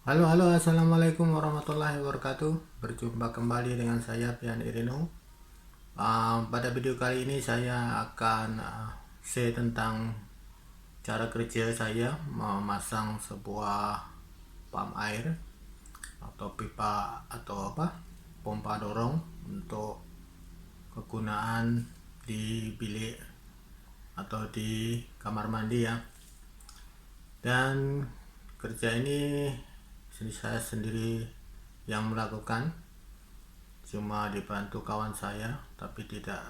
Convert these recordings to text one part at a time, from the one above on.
Halo, halo, assalamualaikum warahmatullahi wabarakatuh. Berjumpa kembali dengan saya Pian Irino. Pada video kali ini saya akan share tentang cara kerja saya memasang sebuah pump air atau pipa atau pompa dorong untuk kegunaan di bilik atau di kamar mandi ya. Dan kerja ini saya sendiri yang melakukan, cuma dibantu kawan saya, tapi tidak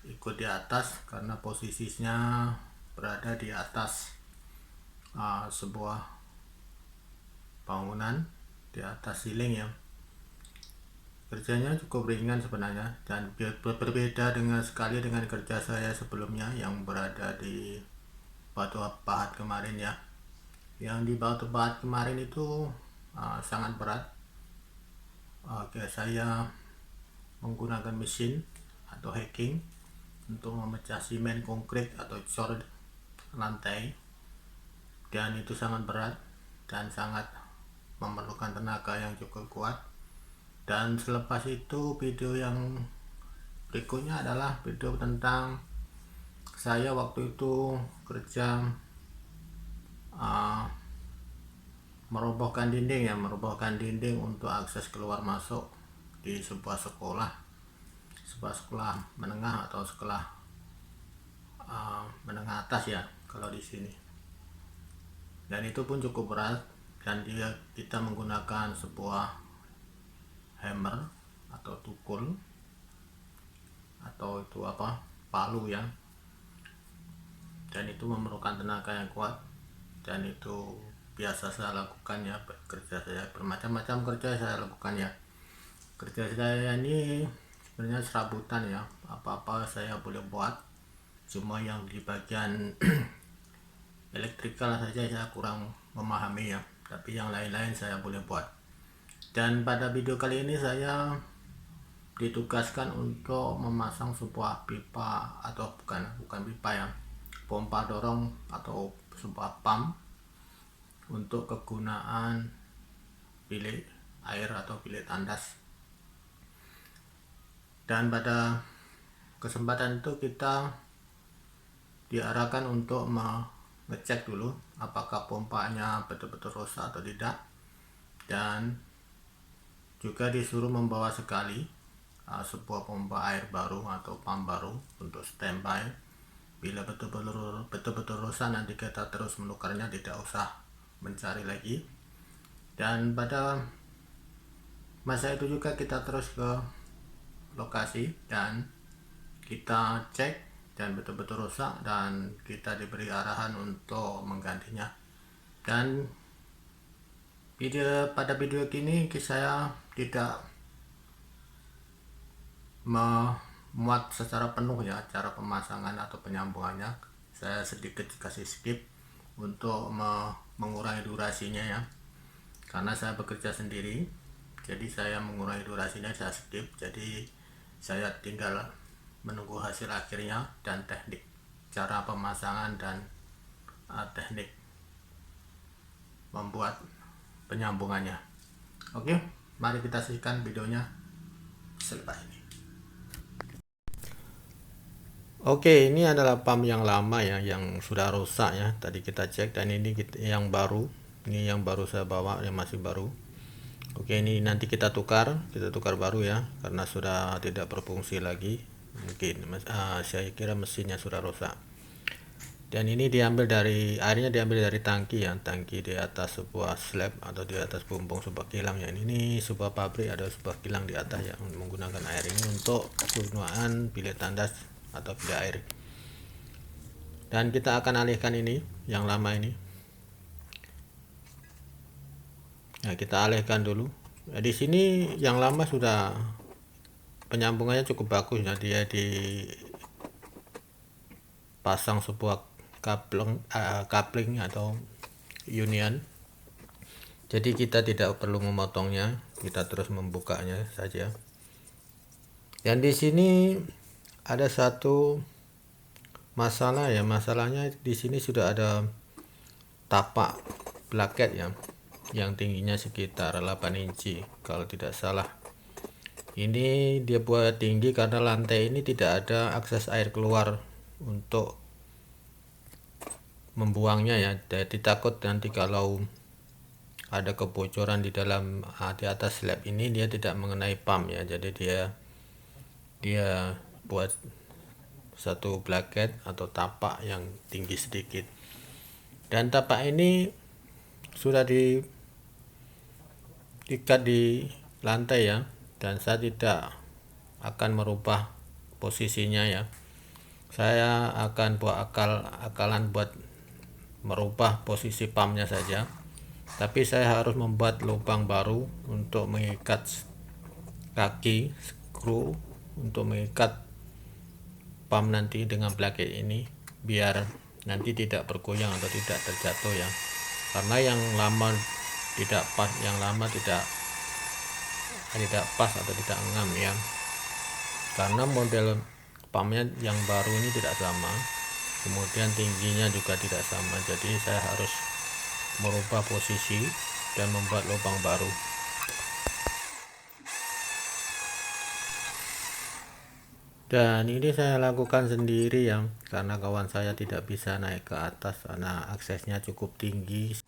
ikut di atas karena posisinya berada di atas sebuah bangunan, di atas siling ya. Kerjanya cukup ringan sebenarnya dan berbeda dengan sekali dengan kerja saya sebelumnya yang berada di Batu Pahat kemarin ya. Yang di Batu Pahat kemarin itu sangat berat. Saya menggunakan mesin atau hacking untuk memecah semen konkret atau cor lantai, dan itu sangat berat dan sangat memerlukan tenaga yang cukup kuat. Dan selepas itu video yang berikutnya adalah video tentang saya waktu itu kerja merobohkan dinding untuk akses keluar masuk di sebuah sekolah menengah atau sekolah menengah atas ya kalau di sini. Dan itu pun cukup berat, dan kita menggunakan sebuah hammer atau tukul atau itu palu ya, dan itu memerlukan tenaga yang kuat. Dan itu biasa saya lakukan ya, bermacam-macam kerja saya lakukan ya. Kerja saya ini sebenarnya serabutan ya, apa-apa saya boleh buat, cuma yang di bagian elektrikal saja saya kurang memahami ya, tapi yang lain-lain saya boleh buat. Dan pada video kali ini saya ditugaskan untuk memasang sebuah pipa atau bukan pipa ya, pompa dorong atau sebuah pump untuk kegunaan bilik air atau bilik tandas. Dan pada kesempatan itu kita diarahkan untuk mengecek dulu apakah pompanya betul-betul rusak atau tidak, dan juga disuruh membawa sekali sebuah pompa air baru atau pump baru untuk standby. Bila betul-betul rusak, nanti kita terus menukarnya, tidak usah mencari lagi. Dan pada masa itu juga kita terus ke lokasi dan kita cek, dan betul-betul rusak, dan kita diberi arahan untuk menggantinya. Dan pada video ini saya tidak memuat secara penuh ya cara pemasangan atau penyambungannya. Saya sedikit kasih skip untuk mengurangi durasinya ya, karena saya bekerja sendiri, jadi saya mengurangi durasinya, saya skip. Jadi saya tinggal menunggu hasil akhirnya dan teknik cara pemasangan dan teknik membuat penyambungannya. Oke, mari kita saksikan videonya selepas ini. Oke, ini adalah pump yang lama ya, yang sudah rusak ya, tadi kita cek. Dan ini yang baru, ini yang baru saya bawa, yang masih baru. Oke, ini nanti kita tukar baru ya, karena sudah tidak berfungsi lagi. Mungkin saya kira mesinnya sudah rusak. Dan ini airnya diambil dari tangki ya, tangki di atas sebuah slab atau di atas bumbung sebuah kilang ya. Ini sebuah pabrik, ada sebuah kilang di atas ya, menggunakan air ini untuk kegunaan bilik tandas atau bilik air. Dan kita akan alihkan ini yang lama ini. Nah, kita alihkan dulu. Nah, di sini yang lama sudah penyambungannya cukup bagus ya, dia dipasang sebuah coupling atau union. Jadi kita tidak perlu memotongnya, kita terus membukanya saja. Dan di sini ada satu masalah ya, masalahnya di sini sudah ada tapak bracket ya, yang tingginya sekitar 8 inci kalau tidak salah. Ini dia buat tinggi karena lantai ini tidak ada akses air keluar untuk membuangnya ya, jadi takut nanti kalau ada kebocoran di dalam di atas slab ini dia tidak mengenai pump ya, jadi dia buat satu bracket atau tapak yang tinggi sedikit, dan tapak ini sudah diikat di lantai ya, dan saya tidak akan merubah posisinya ya. Saya akan buat akalan buat merubah posisi pumpnya saja, tapi saya harus membuat lubang baru untuk mengikat kaki skru untuk mengikat pump nanti dengan bracket ini, biar nanti tidak bergoyang atau tidak terjatuh ya, karena yang lama tidak pas, tidak pas atau tidak ngam ya, karena model pumpnya yang baru ini tidak sama, kemudian tingginya juga tidak sama, jadi saya harus merubah posisi dan membuat lubang baru. Dan ini saya lakukan sendiri ya, karena kawan saya tidak bisa naik ke atas karena aksesnya cukup tinggi.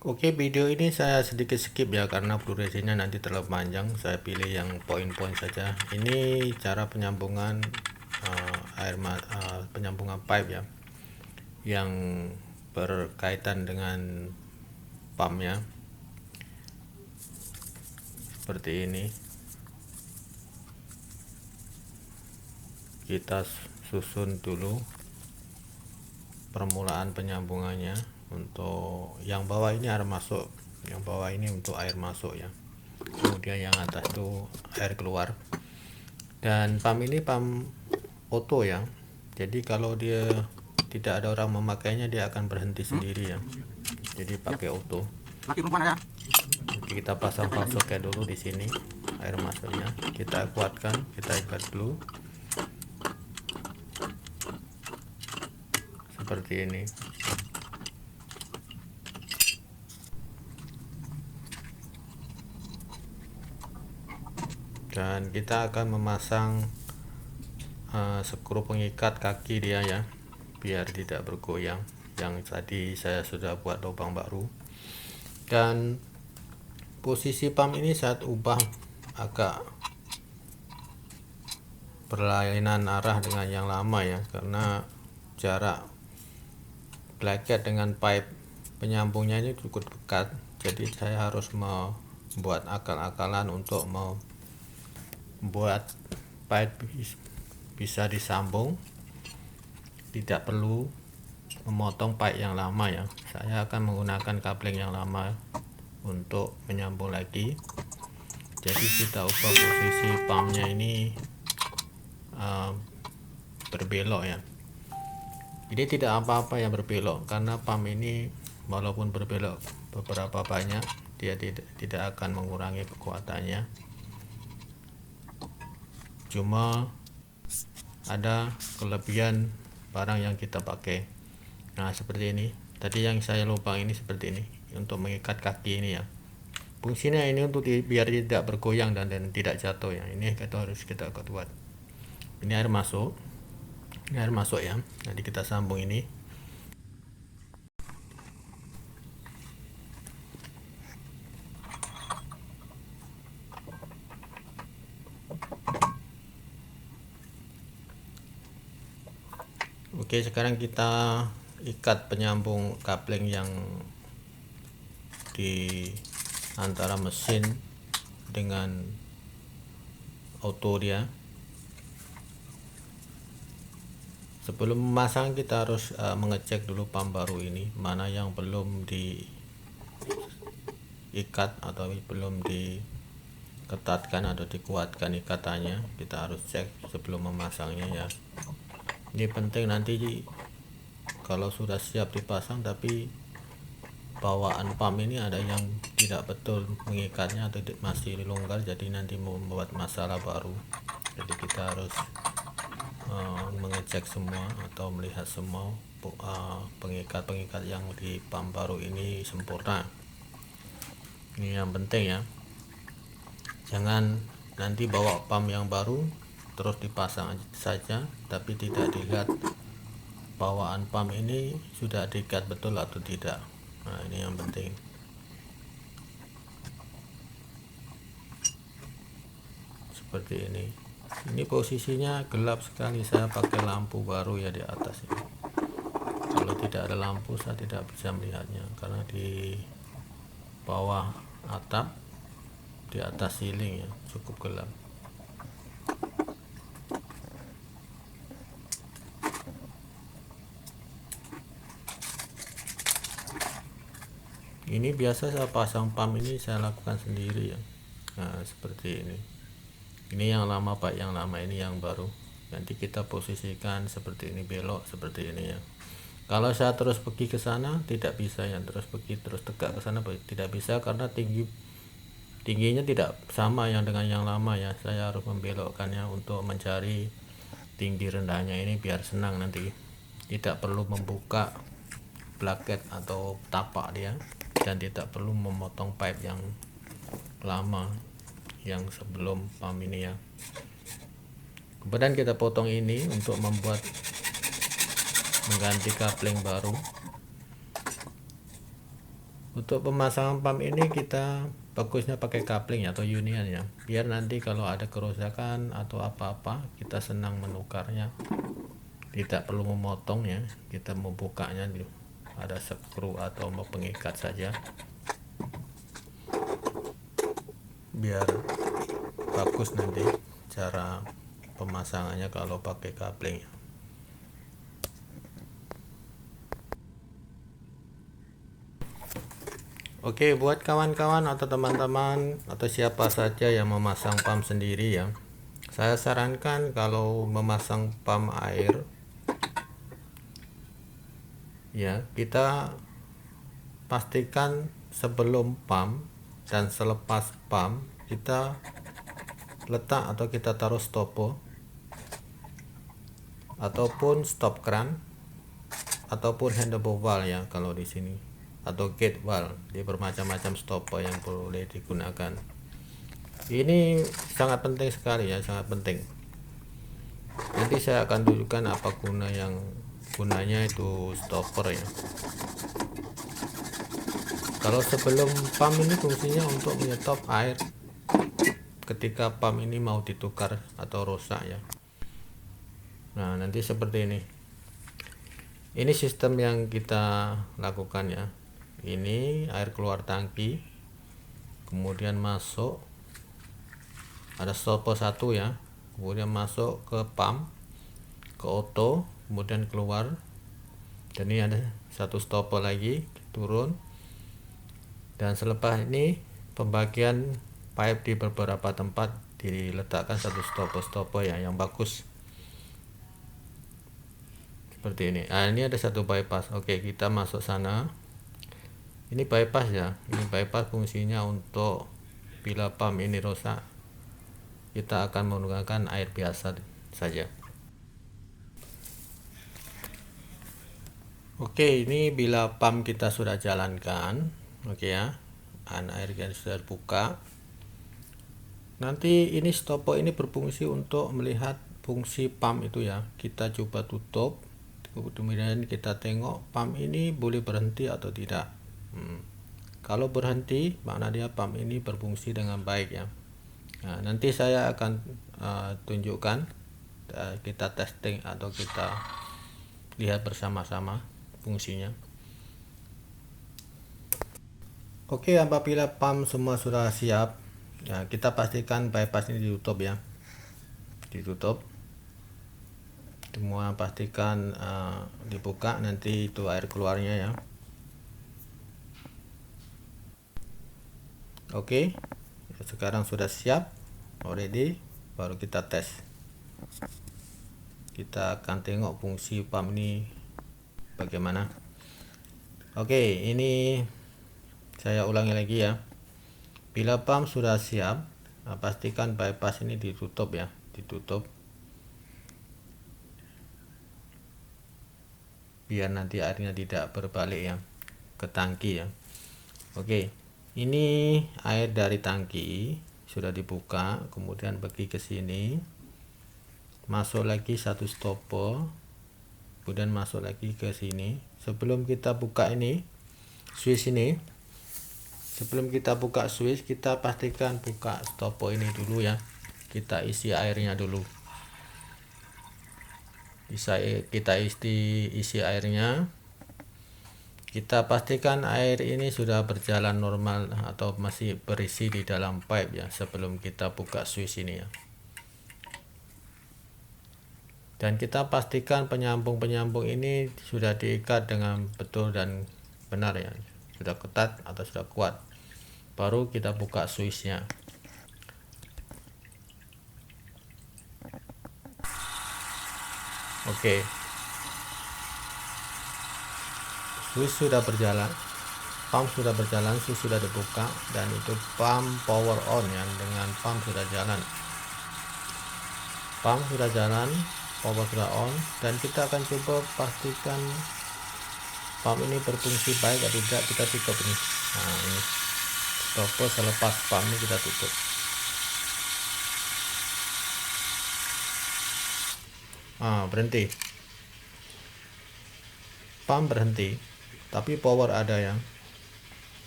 Oke, video ini saya sedikit skip ya karena durasinya nanti terlalu panjang. Saya pilih yang poin-poin saja. Ini cara penyambungan penyambungan pipe ya, yang berkaitan dengan pumpnya seperti ini. Kita susun dulu permulaan penyambungannya. Untuk yang bawah ini air masuk, yang bawah ini untuk air masuk ya, kemudian yang atas itu air keluar. Dan pump ini pump auto ya, jadi kalau dia tidak ada orang memakainya dia akan berhenti sendiri ya, jadi pakai auto. Jadi kita pasang valve socket dulu di sini, air masuknya kita kuatkan, kita ikat dulu seperti ini. Dan kita akan memasang skru pengikat kaki dia ya, biar tidak bergoyang, yang tadi saya sudah buat lubang baru. Dan posisi pump ini saat ubah agak berlainan arah dengan yang lama ya, karena jarak bracket dengan pipe penyambungnya ini cukup dekat, jadi saya harus membuat akal-akalan untuk membuat pipe bisa disambung, tidak perlu memotong pipe yang lama ya. Saya akan menggunakan coupling yang lama untuk menyambung lagi, jadi kita ubah posisi pumpnya ini berbelok ya. Jadi tidak apa-apa yang berbelok, karena pump ini walaupun berbelok beberapa banyak, dia tidak akan mengurangi kekuatannya, cuma ada kelebihan barang yang kita pakai. Nah seperti ini tadi yang saya lubang ini, seperti ini untuk mengikat kaki ini ya. Fungsinya ini untuk biar tidak bergoyang dan tidak jatuh ya. Ini kita harus kita buat. Ini air masuk, ya, nanti kita sambung ini. Oke, sekarang kita ikat penyambung coupling yang di antara mesin dengan auto dia. Sebelum memasang kita harus mengecek dulu pump baru ini mana yang belum diikat atau belum diketatkan atau dikuatkan ikatannya. Kita harus cek sebelum memasangnya ya. Ini penting nanti kalau sudah siap dipasang tapi bawaan pump ini ada yang tidak betul mengikatnya atau masih longgar, jadi nanti membuat masalah baru. Jadi kita harus mengecek semua atau melihat semua pengikat-pengikat yang di pump baru ini sempurna. Ini yang penting ya, jangan nanti bawa pump yang baru terus dipasang saja tapi tidak dilihat bawaan pump ini sudah diikat betul atau tidak. Nah, ini yang penting. Seperti ini posisinya gelap sekali, saya pakai lampu baru ya di atas ini. Kalau tidak ada lampu saya tidak bisa melihatnya karena di bawah atap, di atas ceiling ya cukup gelap. Ini biasa saya pasang pump ini saya lakukan sendiri ya. Nah, seperti ini yang lama Pak, yang lama ini yang baru. Nanti kita posisikan seperti ini, belok seperti ini ya. Kalau saya terus pergi ke sana tidak bisa ya, terus tegak ke sana tidak bisa karena tingginya tidak sama yang dengan yang lama ya. Saya harus membelokkannya untuk mencari tinggi rendahnya ini biar senang nanti. Tidak perlu membuka bracket atau tapak dia, dan tidak perlu memotong pipe yang lama yang sebelum pump ini ya. Kemudian kita potong ini untuk mengganti coupling baru. Untuk pemasangan pump ini kita bagusnya pakai coupling atau union ya, biar nanti kalau ada kerusakan atau apa-apa kita senang menukarnya, tidak perlu memotong ya, kita membukanya ada skru atau mau pengikat saja biar bagus nanti cara pemasangannya kalau pakai coupling. Oke, buat kawan-kawan atau teman-teman atau siapa saja yang memasang pump sendiri ya, saya sarankan kalau memasang pump air ya, kita pastikan sebelum pump dan selepas pump kita letak atau kita taruh stopo ataupun stop crank ataupun handlebar valve ya kalau di sini, atau gate valve. Dia bermacam-macam stopper yang boleh digunakan. Ini sangat penting sekali ya, sangat penting. Nanti saya akan tunjukkan apa gunanya itu stopper ya. Kalau sebelum pump ini fungsinya untuk menyetop air ketika pump ini mau ditukar atau rusak ya. Nah, nanti seperti ini. Ini sistem yang kita lakukan ya. Ini air keluar tangki, kemudian masuk, ada stopper satu ya, kemudian masuk ke pump, ke auto, kemudian keluar, dan ini ada satu stopper lagi turun. Dan selepas ini pembagian pipe di beberapa tempat diletakkan satu stopper ya yang bagus seperti ini. Nah, ini ada satu bypass. Oke, kita masuk sana. Ini bypass ya, ini bypass fungsinya untuk bila pump ini rusak kita akan menggunakan air biasa saja. Oke, ini bila pump kita sudah jalankan, oke ya, air yang sudah buka. Nanti ini stopper ini berfungsi untuk melihat fungsi pump itu ya. Kita coba tutup, kemudian kita tengok pump ini boleh berhenti atau tidak. Kalau berhenti, makna dia pump ini berfungsi dengan baik ya. Nah, nanti saya akan tunjukkan, kita testing atau kita lihat bersama-sama fungsinya. Oke, apabila pump semua sudah siap, ya, kita pastikan bypass ini ditutup ya, ditutup semua, pastikan dibuka, nanti itu air keluarnya ya. Oke, sekarang sudah siap, already, baru kita tes. Kita akan tengok fungsi pump ini bagaimana. Oke, ini saya ulangi lagi ya. Bila pump sudah siap, pastikan bypass ini ditutup ya, ditutup. biar nanti airnya tidak berbalik ya ke tangki ya. Oke, ini air dari tangki sudah dibuka, kemudian pergi ke sini, masuk lagi satu stopper, kemudian masuk lagi ke sini. Sebelum kita buka ini switch ini, sebelum kita buka switch, kita pastikan buka stopper ini dulu ya. Kita isi airnya dulu. Bisa kita isi airnya. Kita pastikan air ini sudah berjalan normal atau masih berisi di dalam pipe ya sebelum kita buka switch ini ya. Dan kita pastikan penyambung-penyambung ini sudah diikat dengan betul dan benar ya, sudah ketat atau sudah kuat. Baru kita buka switchnya. Oke. Switch sudah berjalan, pump sudah berjalan, switch sudah dibuka, dan itu pump power on ya, dengan pump sudah jalan. Pump sudah jalan, power sudah on, dan kita akan coba pastikan pump ini berfungsi baik atau tidak. Kita tutup ini. Nah, ini stopper selepas pump ini kita tutup. Berhenti. Pump berhenti, tapi power ada ya.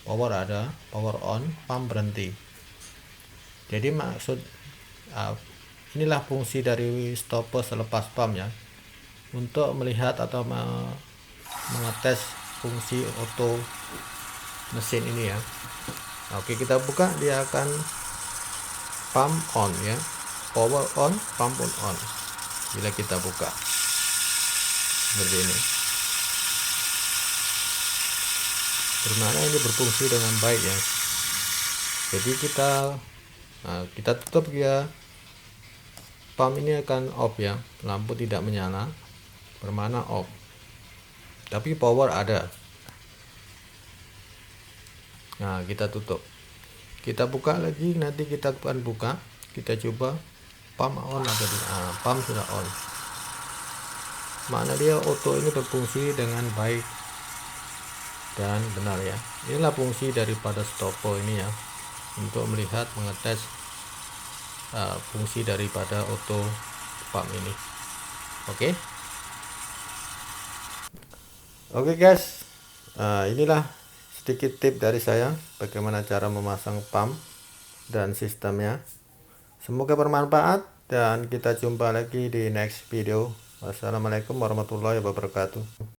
Power ada, power on, pump berhenti. Jadi maksud inilah fungsi dari stopper selepas pump ya, untuk melihat atau mengetes fungsi auto mesin ini ya. Oke, kita buka, dia akan pump on ya, power on, pump on bila kita buka seperti ini. Bermakna ini berfungsi dengan baik ya. Jadi kita tutup ya, pump ini akan off ya, lampu tidak menyala, bermakna off, tapi power ada. Nah, kita tutup, kita buka lagi, nanti kita akan buka, kita coba pump on atau pump sudah on, makna dia auto ini berfungsi dengan baik dan benar ya. Inilah fungsi daripada stopper ini ya, untuk melihat mengetes fungsi daripada auto pump ini. Oke guys, inilah sedikit tip dari saya bagaimana cara memasang pump dan sistemnya. Semoga bermanfaat dan kita jumpa lagi di next video. Wassalamualaikum warahmatullahi wabarakatuh.